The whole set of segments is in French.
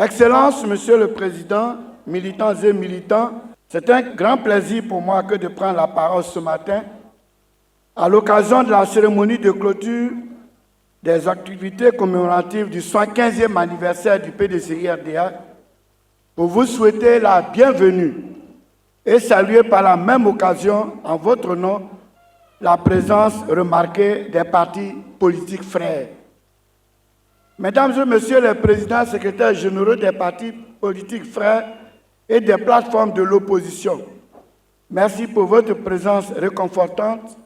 Excellences, Monsieur le Président, militants et militants, c'est un grand plaisir pour moi que de prendre la parole ce matin à l'occasion de la cérémonie de clôture des activités commémoratives du 115e anniversaire du PDCI-RDA pour vous souhaiter la bienvenue et saluer par la même occasion, en votre nom, la présence remarquée des partis politiques frères. Mesdames et Messieurs les présidents secrétaires généraux des partis politiques frères et des plateformes de l'opposition, merci pour votre présence réconfortante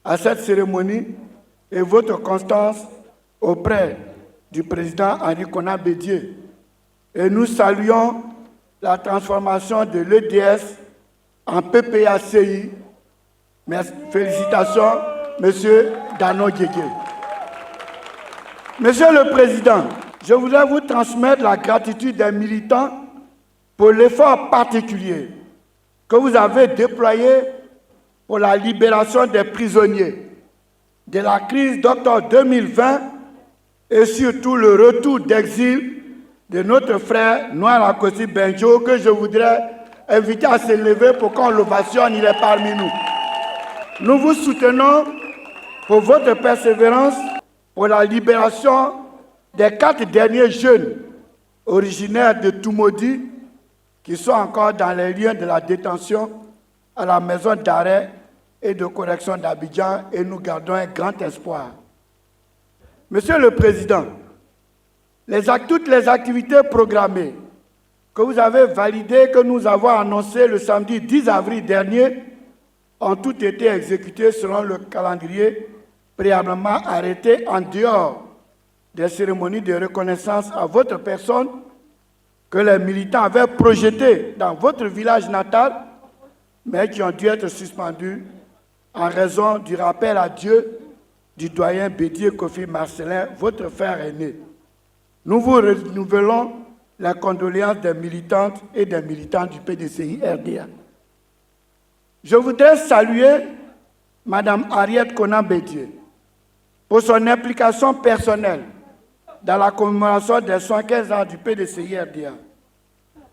à cette cérémonie et votre constance auprès du président Henri Konan Bédié. Et nous saluons la transformation de l'EDS en PPACI. Merci. Félicitations, Monsieur Danon Diégué. Monsieur le Président, je voudrais vous transmettre la gratitude des militants pour l'effort particulier que vous avez déployé pour la libération des prisonniers de la crise d'octobre 2020 et surtout le retour d'exil de notre frère Noël Akosi Benjo, que je voudrais inviter à se lever pour qu'on l'ovationne, il est parmi nous. Nous vous soutenons pour votre persévérance pour la libération des 4 derniers jeunes originaires de Toumoudi qui sont encore dans les lieux de la détention à la maison d'arrêt et de correction d'Abidjan, et nous gardons un grand espoir. Monsieur le Président, toutes les activités programmées que vous avez validées, que nous avons annoncées le samedi 10 avril dernier, ont toutes été exécutées selon le calendrier préalablement arrêté en dehors des cérémonies de reconnaissance à votre personne que les militants avaient projetées dans votre village natal, mais qui ont dû être suspendues en raison du rappel à Dieu du doyen Bédié Kofi Marcelin, votre frère aîné. Nous vous renouvelons la condoléance des militantes et des militants du PDCI-RDA. Je voudrais saluer Mme Henriette Konan Bédié pour son implication personnelle dans la commémoration des 115 ans du PDCI-RDA.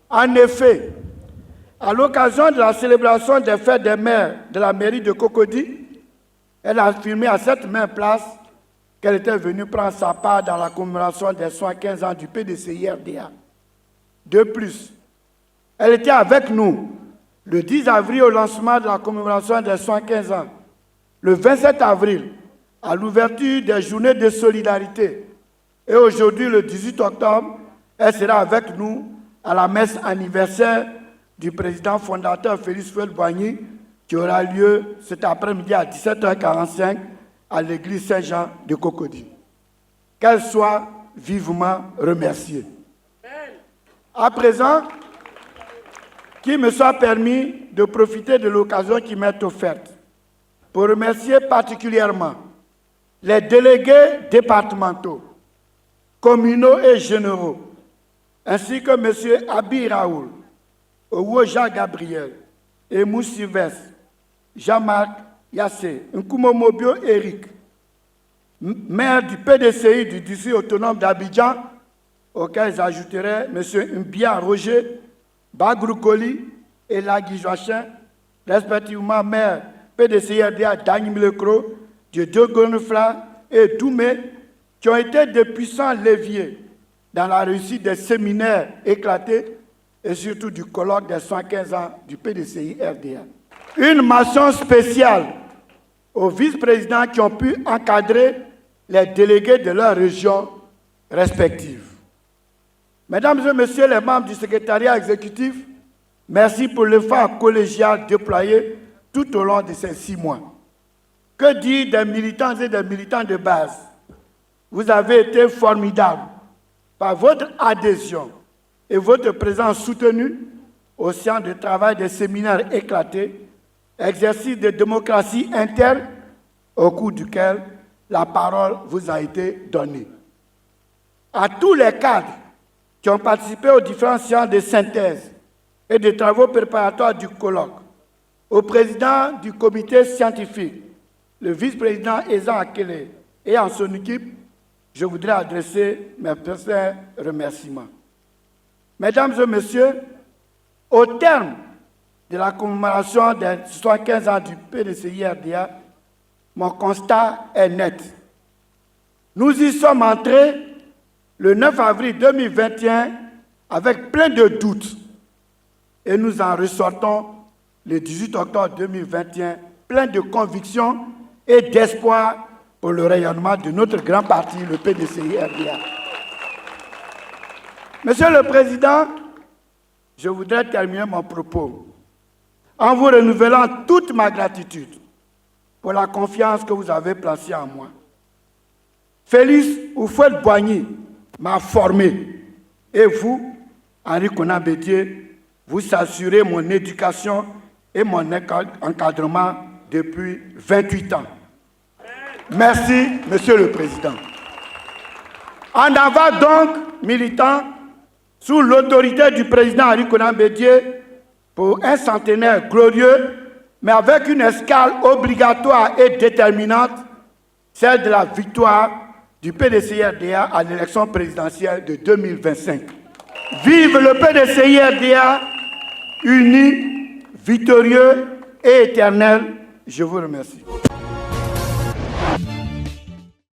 En effet, à l'occasion de la célébration des fêtes des mères de la mairie de Cocody, elle a affirmé à cette même place qu'elle était venue prendre sa part dans la commémoration des 115 ans du PDCI-RDA. De plus, elle était avec nous le 10 avril au lancement de la commémoration des 115 ans, le 27 avril à l'ouverture des journées de solidarité et aujourd'hui, le 18 octobre, elle sera avec nous à la messe anniversaire du président fondateur Félix Houphouët-Boigny qui aura lieu cet après-midi à 17h45 à l'église Saint-Jean de Cocody. Qu'elle soit vivement remerciée. À présent, qu'il me soit permis de profiter de l'occasion qui m'est offerte pour remercier particulièrement les délégués départementaux, communaux et généraux, ainsi que M. Abi Raoul, Owo Jean-Gabriel, Emou Sylvestre, Jean-Marc Yassé, Nkumo Mobio Eric, maire du PDCI du district autonome d'Abidjan, auquel j'ajouterai M. Mbia Roger, Bagrou Koli et Lagui Joachim, respectivement maire PDCI-RDA Dany Milekro, Dieu Gonfla et Doumé, qui ont été de puissants leviers dans la réussite des séminaires éclatés et surtout du colloque des 115 ans du PDCI-RDA. Une mention spéciale aux vice-présidents qui ont pu encadrer les délégués de leurs régions respectives. Mesdames et Messieurs les membres du secrétariat exécutif, merci pour l'effort collégial déployé tout au long de ces 6 mois. Que dire des militants et des militants de base? Vous avez été formidables par votre adhésion et votre présence soutenue au sein de travail des séminaires éclatés, exercice de démocratie interne au cours duquel la parole vous a été donnée. À tous les cadres qui ont participé aux différentes séances de synthèse et de travaux préparatoires du colloque, au président du comité scientifique, le vice-président Ezan Akele et en son équipe, je voudrais adresser mes sincères remerciements. Mesdames et messieurs, au terme de la commémoration des 75 ans du PDCI-RDA, mon constat est net. Nous y sommes entrés le 9 avril 2021 avec plein de doutes et nous en ressortons le 18 octobre 2021 plein de convictions et d'espoir pour le rayonnement de notre grand parti, le PDCI-RDA. Monsieur le Président, je voudrais terminer mon propos en vous renouvelant toute ma gratitude pour la confiance que vous avez placée en moi. Félix Houphouët-Boigny m'a formé et vous, Henri Konan Bédié, vous assurez mon éducation et mon encadrement depuis 28 ans. Merci, Monsieur le Président. En avant donc, militants, sous l'autorité du président Henri Konan Bédié, pour un centenaire glorieux, mais avec une escale obligatoire et déterminante, celle de la victoire du PDCI-RDA à l'élection présidentielle de 2025. Vive le PDCI-RDA, uni, victorieux et éternel. Je vous remercie.